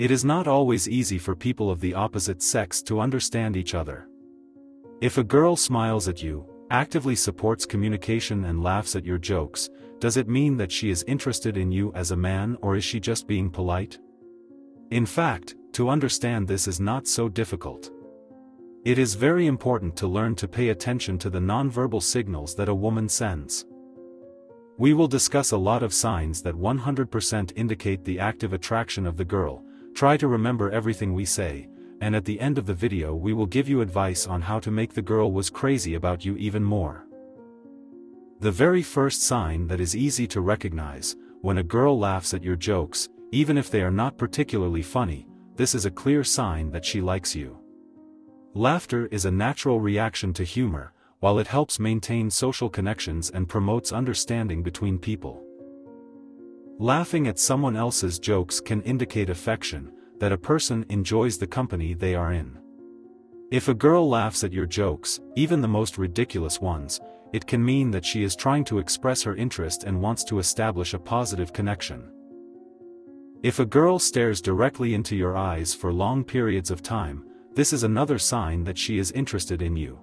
It is not always easy for people of the opposite sex to understand each other. If a girl smiles at you, actively supports communication and laughs at your jokes, does it mean that she is interested in you as a man, or is she just being polite? In fact, to understand this is not so difficult. It is very important to learn to pay attention to the nonverbal signals that a woman sends. We will discuss a lot of signs that 100% indicate the active attraction of the girl. Try to remember everything we say, and at the end of the video we will give you advice on how to make the girl was crazy about you even more. The very first sign that is easy to recognize, when a girl laughs at your jokes, even if they are not particularly funny, this is a clear sign that she likes you. Laughter is a natural reaction to humor, while it helps maintain social connections and promotes understanding between people. Laughing at someone else's jokes can indicate affection, that a person enjoys the company they are in. If a girl laughs at your jokes, even the most ridiculous ones, it can mean that she is trying to express her interest and wants to establish a positive connection. If a girl stares directly into your eyes for long periods of time, this is another sign that she is interested in you.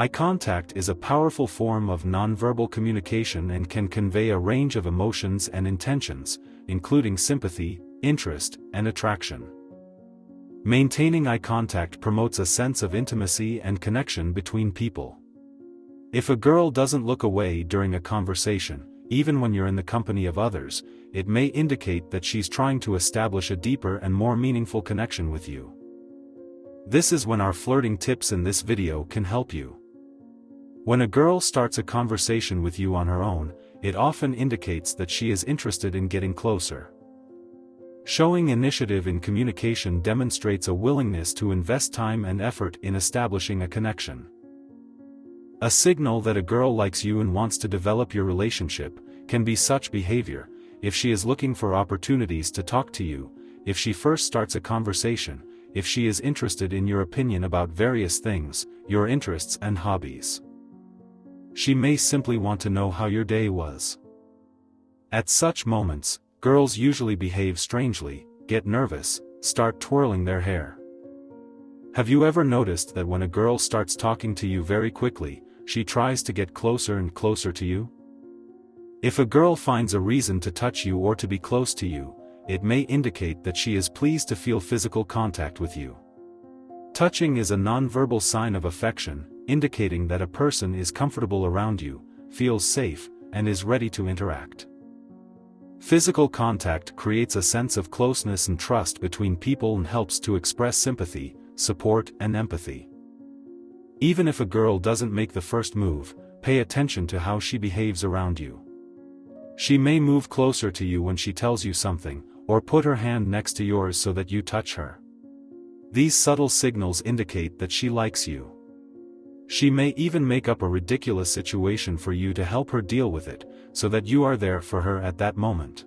Eye contact is a powerful form of nonverbal communication and can convey a range of emotions and intentions, including sympathy, interest, and attraction. Maintaining eye contact promotes a sense of intimacy and connection between people. If a girl doesn't look away during a conversation, even when you're in the company of others, it may indicate that she's trying to establish a deeper and more meaningful connection with you. This is when our flirting tips in this video can help you. When a girl starts a conversation with you on her own, it often indicates that she is interested in getting closer. Showing initiative in communication demonstrates a willingness to invest time and effort in establishing a connection. A signal that a girl likes you and wants to develop your relationship can be such behavior: if she is looking for opportunities to talk to you, if she first starts a conversation, if she is interested in your opinion about various things, your interests and hobbies. She may simply want to know how your day was. At such moments, girls usually behave strangely, get nervous, start twirling their hair. Have you ever noticed that when a girl starts talking to you very quickly, she tries to get closer and closer to you? If a girl finds a reason to touch you or to be close to you, it may indicate that she is pleased to feel physical contact with you. Touching is a nonverbal sign of affection, indicating that a person is comfortable around you, feels safe, and is ready to interact. Physical contact creates a sense of closeness and trust between people and helps to express sympathy, support, and empathy. Even if a girl doesn't make the first move, pay attention to how she behaves around you. She may move closer to you when she tells you something, or put her hand next to yours so that you touch her. These subtle signals indicate that she likes you. She may even make up a ridiculous situation for you to help her deal with it, so that you are there for her at that moment.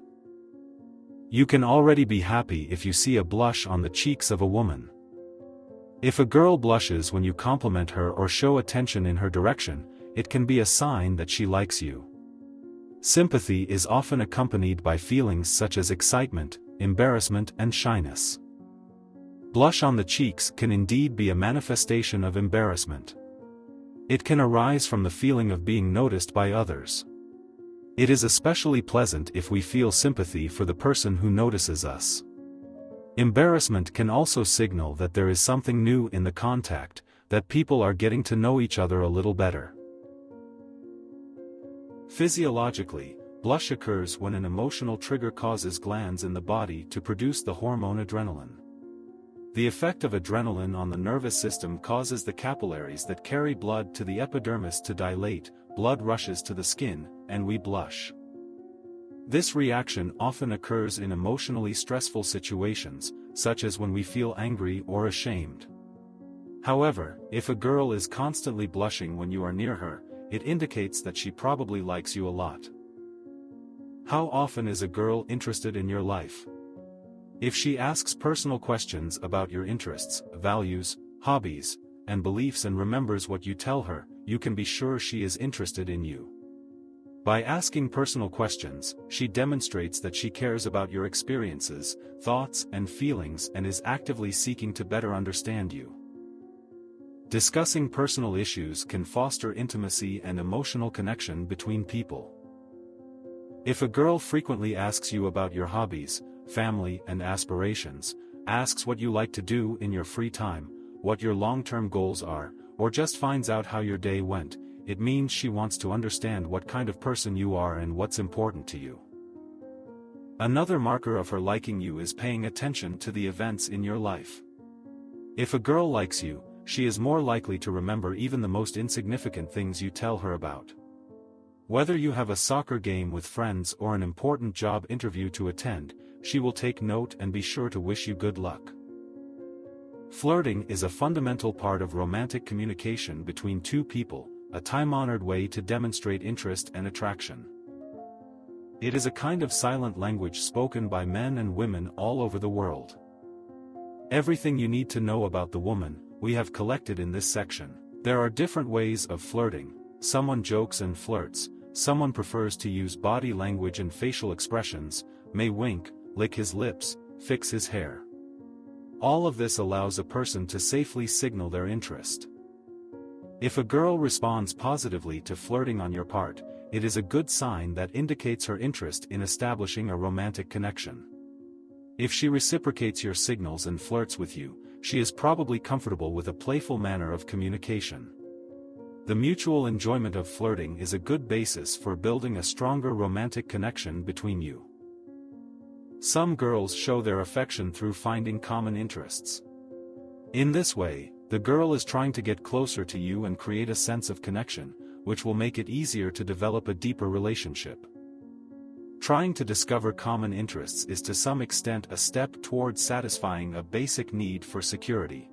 You can already be happy if you see a blush on the cheeks of a woman. If a girl blushes when you compliment her or show attention in her direction, it can be a sign that she likes you. Sympathy is often accompanied by feelings such as excitement, embarrassment, and shyness. Blush on the cheeks can indeed be a manifestation of embarrassment. It can arise from the feeling of being noticed by others. It is especially pleasant if we feel sympathy for the person who notices us. Embarrassment can also signal that there is something new in the contact, that people are getting to know each other a little better. Physiologically, blush occurs when an emotional trigger causes glands in the body to produce the hormone adrenaline. The effect of adrenaline on the nervous system causes the capillaries that carry blood to the epidermis to dilate, blood rushes to the skin, and we blush. This reaction often occurs in emotionally stressful situations, such as when we feel angry or ashamed. However, if a girl is constantly blushing when you are near her, it indicates that she probably likes you a lot. How often is a girl interested in your life? If she asks personal questions about your interests, values, hobbies, and beliefs and remembers what you tell her, you can be sure she is interested in you. By asking personal questions, she demonstrates that she cares about your experiences, thoughts, and feelings and is actively seeking to better understand you. Discussing personal issues can foster intimacy and emotional connection between people. If a girl frequently asks you about your hobbies, family, and aspirations, asks what you like to do in your free time, what your long-term goals are, or just finds out how your day went, it means she wants to understand what kind of person you are and what's important to you. Another marker of her liking you is paying attention to the events in your life. If a girl likes you, she is more likely to remember even the most insignificant things you tell her about. Whether you have a soccer game with friends or an important job interview to attend, she will take note and be sure to wish you good luck. Flirting is a fundamental part of romantic communication between two people, a time-honored way to demonstrate interest and attraction. It is a kind of silent language spoken by men and women all over the world. Everything you need to know about the woman, we have collected in this section. There are different ways of flirting. Someone jokes and flirts, someone prefers to use body language and facial expressions, may wink, lick his lips, fix his hair. All of this allows a person to safely signal their interest. If a girl responds positively to flirting on your part, it is a good sign that indicates her interest in establishing a romantic connection. If she reciprocates your signals and flirts with you, she is probably comfortable with a playful manner of communication. The mutual enjoyment of flirting is a good basis for building a stronger romantic connection between you. Some girls show their affection through finding common interests. In this way, the girl is trying to get closer to you and create a sense of connection, which will make it easier to develop a deeper relationship. Trying to discover common interests is to some extent a step towards satisfying a basic need for security.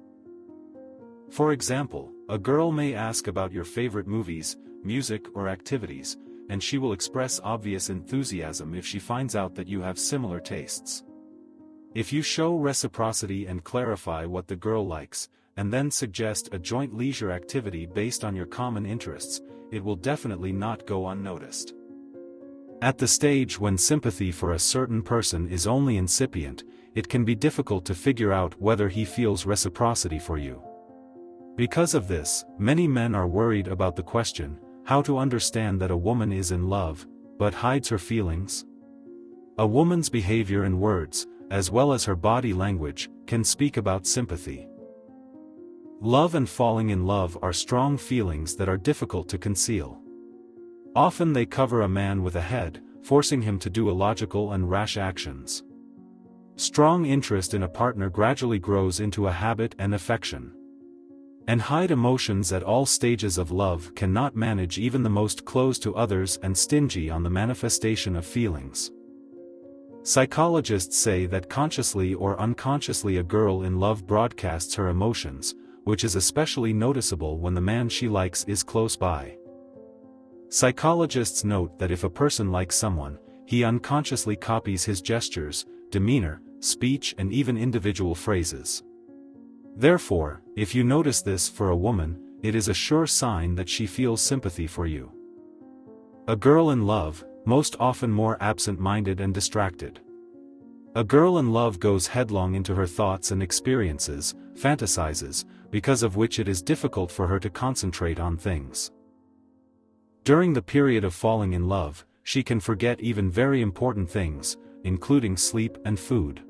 For example, a girl may ask about your favorite movies, music, or activities, and she will express obvious enthusiasm if she finds out that you have similar tastes. If you show reciprocity and clarify what the girl likes, and then suggest a joint leisure activity based on your common interests, it will definitely not go unnoticed. At the stage when sympathy for a certain person is only incipient, it can be difficult to figure out whether he feels reciprocity for you. Because of this, many men are worried about the question, how to understand that a woman is in love, but hides her feelings? A woman's behavior and words, as well as her body language, can speak about sympathy. Love and falling in love are strong feelings that are difficult to conceal. Often they cover a man with a head, forcing him to do illogical and rash actions. Strong interest in a partner gradually grows into a habit and affection. And hide emotions at all stages of love cannot manage even the most closed to others and stingy on the manifestation of feelings. Psychologists say that consciously or unconsciously a girl in love broadcasts her emotions, which is especially noticeable when the man she likes is close by. Psychologists note that if a person likes someone, he unconsciously copies his gestures, demeanor, speech, and even individual phrases. Therefore, if you notice this for a woman, it is a sure sign that she feels sympathy for you. A girl in love, most often more absent-minded and distracted. A girl in love goes headlong into her thoughts and experiences, fantasizes, because of which it is difficult for her to concentrate on things. During the period of falling in love, she can forget even very important things, including sleep and food.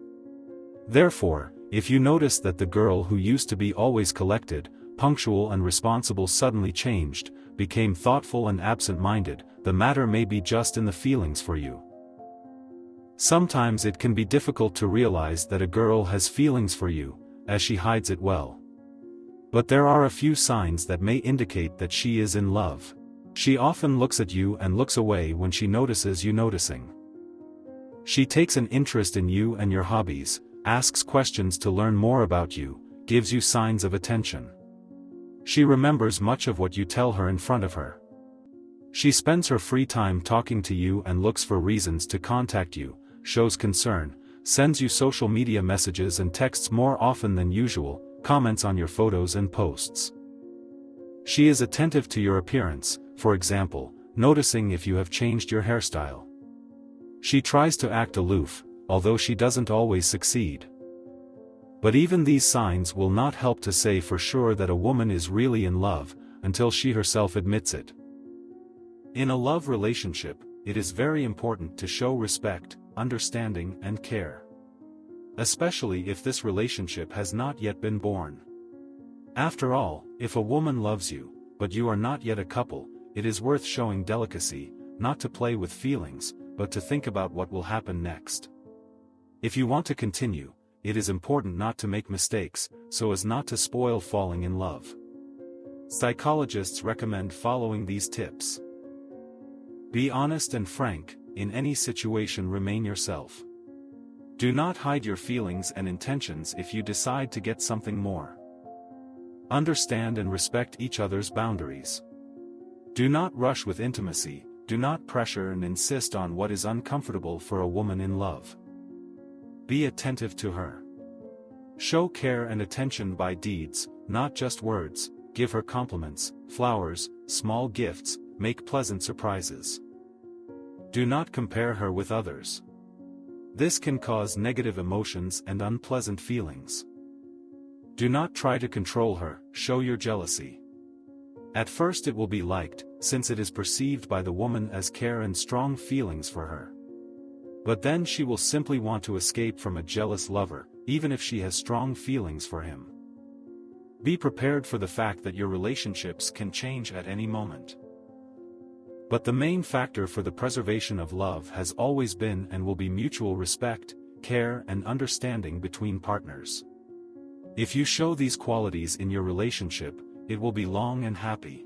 Therefore, if you notice that the girl who used to be always collected, punctual and responsible suddenly changed, became thoughtful and absent-minded, the matter may be just in the feelings for you. Sometimes it can be difficult to realize that a girl has feelings for you, as she hides it well. But there are a few signs that may indicate that she is in love. She often looks at you and looks away when she notices you noticing. She takes an interest in you and your hobbies, asks questions to learn more about you, gives you signs of attention. She remembers much of what you tell her in front of her. She spends her free time talking to you and looks for reasons to contact you, shows concern, sends you social media messages and texts more often than usual, comments on your photos and posts. She is attentive to your appearance, for example, noticing if you have changed your hairstyle. She tries to act aloof, although she doesn't always succeed. But even these signs will not help to say for sure that a woman is really in love, until she herself admits it. In a love relationship, it is very important to show respect, understanding, and care. Especially if this relationship has not yet been born. After all, if a woman loves you, but you are not yet a couple, it is worth showing delicacy, not to play with feelings, but to think about what will happen next. If you want to continue, it is important not to make mistakes, so as not to spoil falling in love. Psychologists recommend following these tips. Be honest and frank, in any situation remain yourself. Do not hide your feelings and intentions if you decide to get something more. Understand and respect each other's boundaries. Do not rush with intimacy, do not pressure and insist on what is uncomfortable for a woman in love. Be attentive to her. Show care and attention by deeds, not just words. Give her compliments, flowers, small gifts, make pleasant surprises. Do not compare her with others. This can cause negative emotions and unpleasant feelings. Do not try to control her, show your jealousy. At first it will be liked, since it is perceived by the woman as care and strong feelings for her. But then she will simply want to escape from a jealous lover, even if she has strong feelings for him. Be prepared for the fact that your relationships can change at any moment. But the main factor for the preservation of love has always been and will be mutual respect, care, and understanding between partners. If you show these qualities in your relationship, it will be long and happy.